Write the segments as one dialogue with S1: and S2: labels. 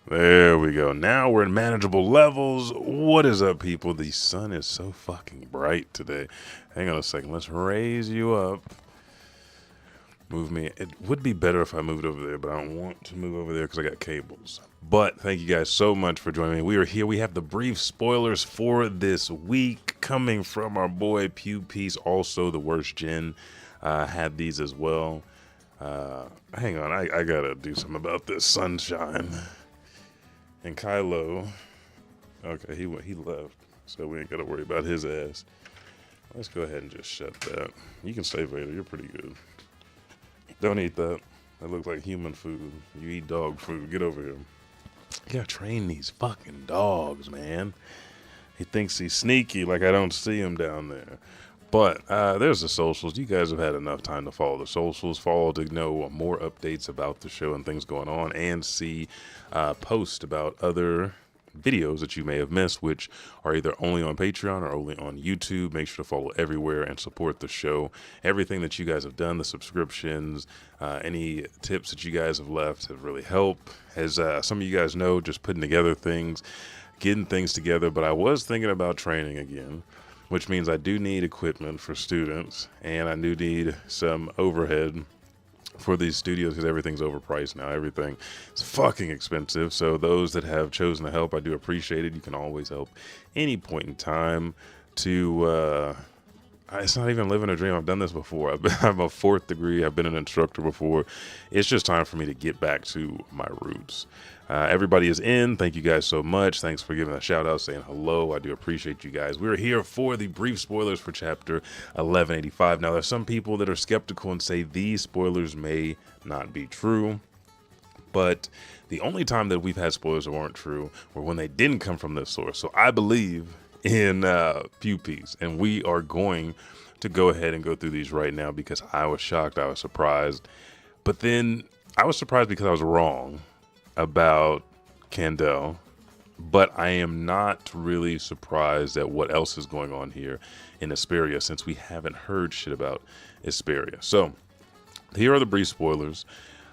S1: There we go. Now we're in manageable levels. What is up, people? The sun is so fucking bright today. Hang on a second. Let's raise you up. Move me. It would be better if I moved over there, but I don't want to move over there because I got cables. But thank you guys so much for joining me. We are here. We have the brief spoilers for this week coming from our boy Pew Piece. Also, the worst Gen had these as well. Hang on. I gotta do something about this sunshine. And Kylo, okay, he left, so we ain't got to worry about his ass. Let's go ahead and just shut that. You can stay, Vader. You're pretty good. Don't eat that. That looks like human food. You eat dog food. Get over here. You gotta train these fucking dogs, man. He thinks he's sneaky, like I don't see him down there. But there's the socials. You guys have had enough time to follow the socials. Follow to know more updates about the show and things going on, and see posts about other videos that you may have missed, which are either only on Patreon or only on YouTube. Make sure to follow everywhere and support the show. Everything that you guys have done, the subscriptions, any tips that you guys have left have really helped. As some of you guys know, just putting together things, getting things together. But I was thinking about training again, which means I do need equipment for students, and I do need some overhead for these studios because everything's overpriced now. Everything is fucking expensive. So those that have chosen to help, I do appreciate it. You can always help any point in time to, it's not even living a dream. I've done this before. I'm a fourth degree. I've been an instructor before. It's just time for me to get back to my roots. Everybody is in. Thank you guys so much. Thanks for giving a shout out, saying hello. I do appreciate you guys. We're here for the brief spoilers for chapter 1185. Now, there's some people that are skeptical and say these spoilers may not be true, but the only time that we've had spoilers that weren't true were when they didn't come from this source. So I believe in Pew Piece, and we are going to go ahead and go through these right now because I was shocked. I was surprised, but then I was surprised because I was wrong about CandeLLE, but I am not really surprised at what else is going on here in Esperia, since we haven't heard shit about Esperia. So here are the brief spoilers.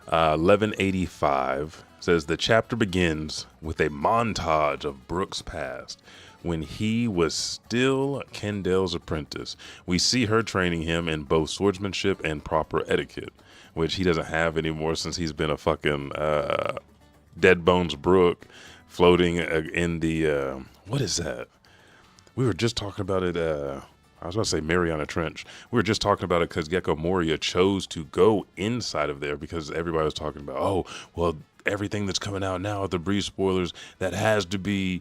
S1: 1185 says the chapter begins with a montage of BROOK'S past when he was still CandeLLE's apprentice. We see her training him in both swordsmanship and proper etiquette, which he doesn't have anymore since he's been a fucking Dead Bones Brook floating in the what is that? We were just talking about it. I was about to say Mariana Trench. We were just talking about it because Gecko Moria chose to go inside of there because everybody was talking about, oh, well, everything that's coming out now, the brief spoilers, that has to be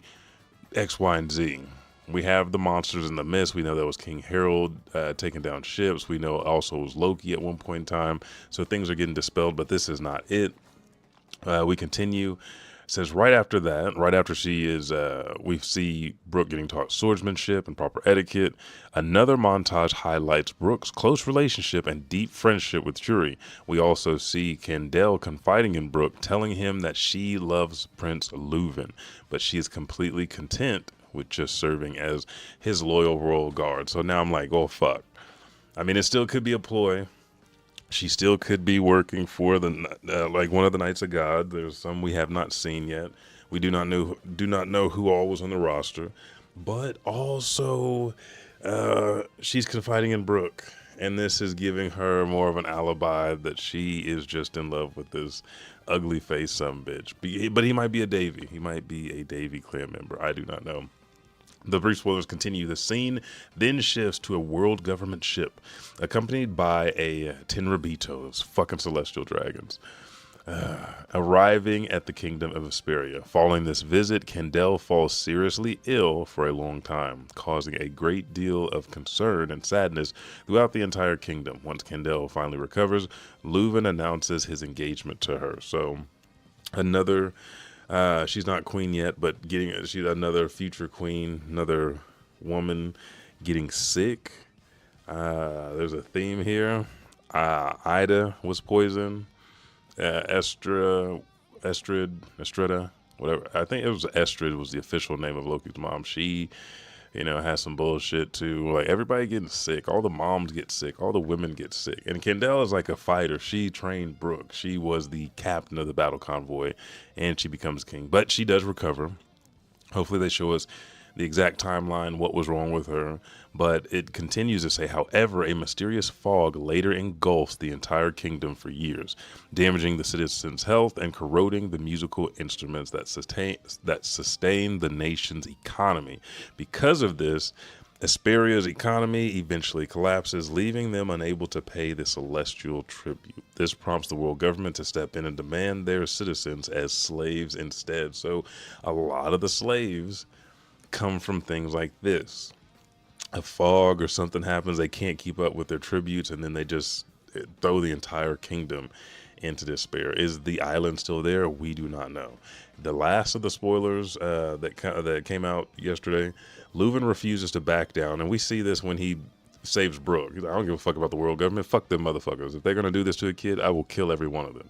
S1: X, Y, and Z. We have the monsters in the mist. We know that was King Harold taking down ships. We know also it was Loki at one point in time. So things are getting dispelled, but this is not it. We continue. It says right after that, right after she is, we see BROOK getting taught swordsmanship and proper etiquette. Another montage highlights BROOK's close relationship and deep friendship with Shuri. We also see CandeLLE confiding in BROOK, telling him that she loves Prince Luven, but she is completely content with just serving as his loyal royal guard. So now I'm like, oh fuck. I mean, it still could be a ploy. She still could be working for the like one of the Knights of God. There's some we have not seen yet. We do not know who all was on the roster, but also she's confiding in BROOK, and this is giving her more of an alibi that she is just in love with this ugly face bitch. But he might be a Davy. He might be a Davy clan member. I do not know. The brief spoilers continue. The scene then shifts to a world government ship, accompanied by a Tenrabito, those fucking celestial dragons, arriving at the kingdom of Esperia. Following this visit, CandeLLE falls seriously ill for a long time, causing a great deal of concern and sadness throughout the entire kingdom. Once CandeLLE finally recovers, Luven announces his engagement to her. So, another... she's not queen yet, but she's another future queen, another woman getting sick. There's a theme here. Ida was poisoned. Estrada, whatever. I think it was Estrid was the official name of Loki's mom. She You know, it has some bullshit too. Like everybody getting sick, all the moms get sick, all the women get sick. And CandeLLE is like a fighter. She trained Brooke. She was the captain of the battle convoy, and she becomes king. But she does recover. Hopefully they show us the exact timeline, what was wrong with her. But it continues to say, however, a mysterious fog later engulfs the entire kingdom for years, damaging the citizens' health and corroding the musical instruments that sustain the nation's economy. Because of this, Esperia's economy eventually collapses, leaving them unable to pay the celestial tribute. This prompts the world government to step in and demand their citizens as slaves instead. So a lot of the slaves come from things like this. A fog or something happens, they can't keep up with their tributes, and then they just throw the entire kingdom into despair. Is the island still there? We do not know. The last of the spoilers that came out yesterday, Luven refuses to back down, and we see this when he saves Brooke. He's like, I don't give a fuck about the world government. Fuck them motherfuckers. If they're going to do this to a kid, I will kill every one of them.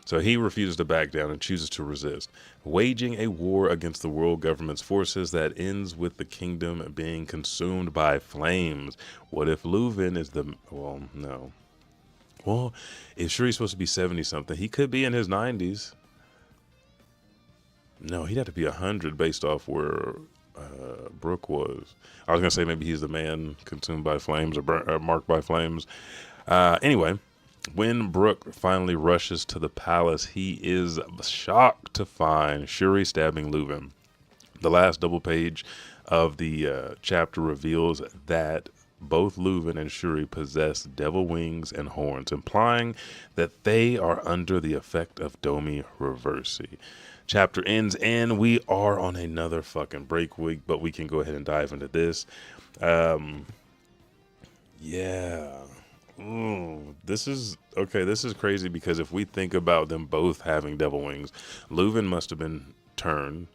S1: So he refuses to back down and chooses to resist, waging a war against the world government's forces that ends with the kingdom being consumed by flames. What if Luven is the... Well, no. Well, if Shuri's supposed to be 70-something, he could be in his 90s. No, he'd have to be 100 based off where Brooke was. I was going to say maybe he's the man consumed by flames or marked by flames. Anyway... When Brooke finally rushes to the palace, he is shocked to find Shuri stabbing Luven. The last double page of the chapter reveals that both Luven and Shuri possess devil wings and horns, implying that they are under the effect of Domi Reversi. Chapter ends, and we are on another fucking break week, but we can go ahead and dive into this. Yeah. This is crazy because if we think about them both having devil wings, Luven must have been turned,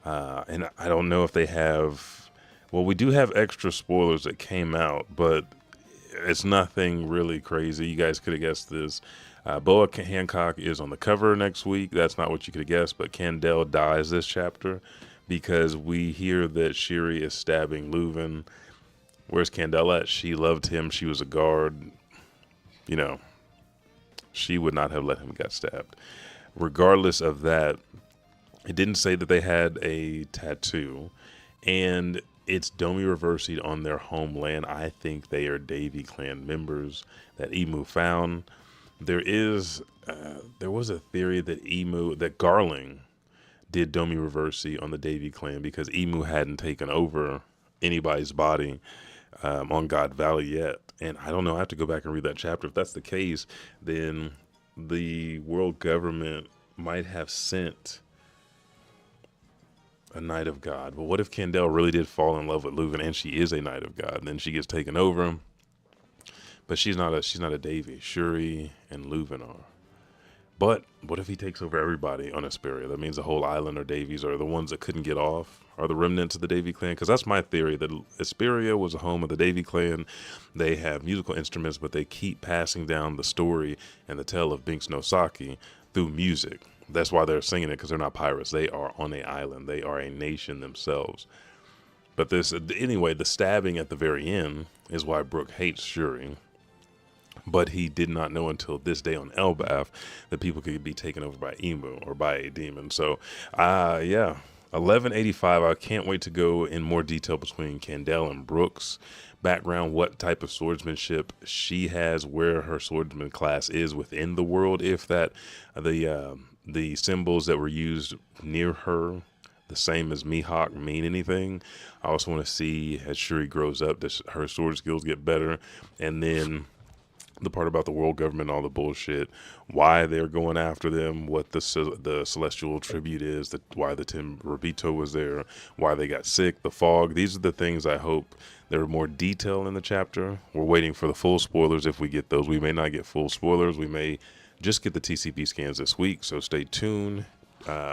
S1: and I don't know if they have. Well, we do have extra spoilers that came out, but it's nothing really crazy. You guys could have guessed this. Boa Hancock is on the cover next week. That's not what you could have guessed, but CandeLLE dies this chapter because we hear that Shuri is stabbing Luven. Where's CandeLLE at? She loved him. She was a guard. You know, she would not have let him get stabbed. Regardless of that, it didn't say that they had a tattoo, and it's Domi Reversi on their homeland. I think they are Davy clan members that Emu found. There was a theory that Garling did Domi Reversi on the Davy clan because Emu hadn't taken over anybody's body on God Valley yet. And I don't know, I have to go back and read that chapter. If that's the case, then the world government might have sent a Knight of God. But what if CandeLLE really did fall in love with Luven and she is a Knight of God? And then she gets taken over. But she's not a Davy. Shuri and Luven are. But what if he takes over everybody on Esperia? That means the whole island or Davies are the ones that couldn't get off, are the remnants of the Davy clan. Because that's my theory, that Esperia was a home of the Davy clan. They have musical instruments, but they keep passing down the story and the tale of Binks no Saki through music. That's why they're singing it, because they're not pirates. They are on an island. They are a nation themselves. But anyway, the stabbing at the very end is why Brooke hates Shuri. But he did not know until this day on Elbaf that people could be taken over by Emu or by a demon. So, yeah, 1185. I can't wait to go in more detail between CandeLLE and Brooke's background, what type of swordsmanship she has, where her swordsman class is within the world, if that the symbols that were used near her, the same as Mihawk, mean anything. I also want to see, as Shuri grows up, that her sword skills get better, and then the part about the world government, all the bullshit, why they're going after them, what the celestial tribute is, why the Tim Rabito was there, why they got sick, the fog. These are the things I hope there are more detail in the chapter. We're waiting for the full spoilers. If we get those, we may not get full spoilers. We may just get the TCP scans this week. So stay tuned,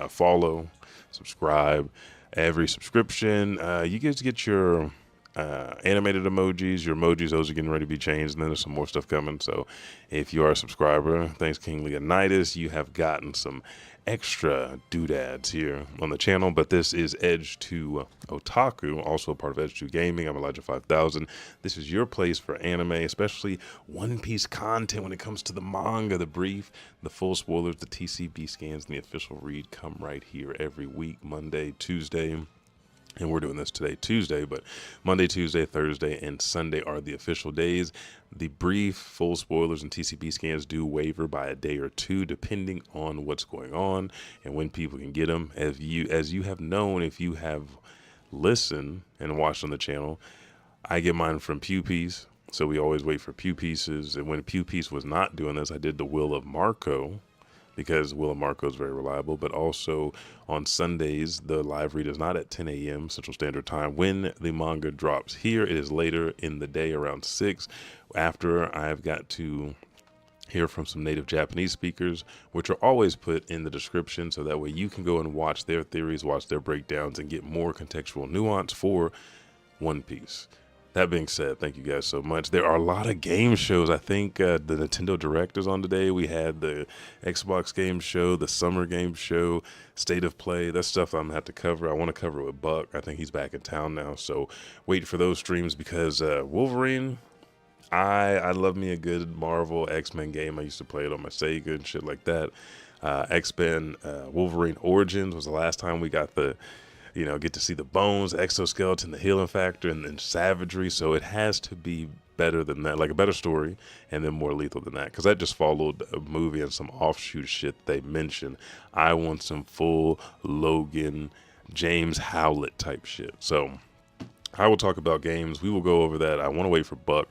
S1: follow, subscribe. Every subscription, you guys get your animated emojis. Your emojis, those are getting ready to be changed, and then there's some more stuff coming. So if you are a subscriber, thanks King Leonidas, you have gotten some extra doodads here on the channel. But this is Edge to Otaku, also a part of Edge to Gaming. I'm Elijah 5000. This is your place for anime, especially One Piece content when it comes to the manga, the brief, the full spoilers, the TCB scans, and the official read come right here every week, Monday, Tuesday. And we're doing this today, Tuesday, but Monday, Tuesday, Thursday, and Sunday are the official days. The brief, full spoilers, and TCB scans do waver by a day or two, depending on what's going on and when people can get them. As you have known, if you have listened and watched on the channel, I get mine from Pew Piece, so we always wait for Pew Pieces. And when Pew Piece was not doing this, I did the Will of Marco, because Will of Marco is very reliable. But also on Sundays, the live read is not at 10 a.m. Central Standard Time. When the manga drops here, it is later in the day, around 6, after I've got to hear from some native Japanese speakers, which are always put in the description, so that way you can go and watch their theories, watch their breakdowns, and get more contextual nuance for One Piece. That being said, thank you guys so much. There are a lot of game shows. I think the Nintendo Direct is on today. We had the Xbox game show, the Summer game show, State of Play. That's stuff I'm going to have to cover. I want to cover it with Buck. I think he's back in town now. So wait for those streams, because Wolverine, I love me a good Marvel X-Men game. I used to play it on my Sega and shit like that. X-Men Wolverine Origins was the last time we got the, get to see the bones, exoskeleton, the healing factor, and then savagery. So it has to be better than that, like a better story, and then more lethal than that, because that just followed a movie and some offshoot shit they mentioned. I want some full Logan, James Howlett type shit. So I will talk about games. We will go over that. I want to wait for Buck,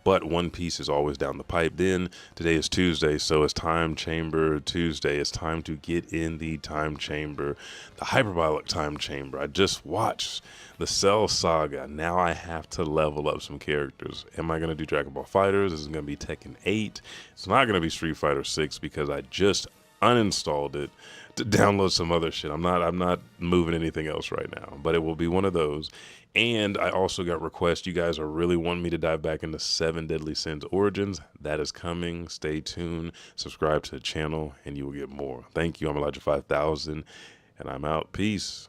S1: but One Piece is always down the pipe. Then today is Tuesday, so it's Time Chamber Tuesday. It's time to get in the Time Chamber, the hyperbolic Time Chamber. I just watched the Cell Saga. Now I have to level up some characters. Am I going to do Dragon Ball FighterZ? This is going to be Tekken 8. It's not going to be Street Fighter 6, because I just uninstalled it to download some other shit. I'm not moving anything else right now, but it will be one of those. And I also got requests. You guys are really wanting me to dive back into 7 Deadly Sins Origins. That is coming. Stay tuned. Subscribe to the channel, and you will get more. Thank you. I'm Elijah 5000, and I'm out. Peace.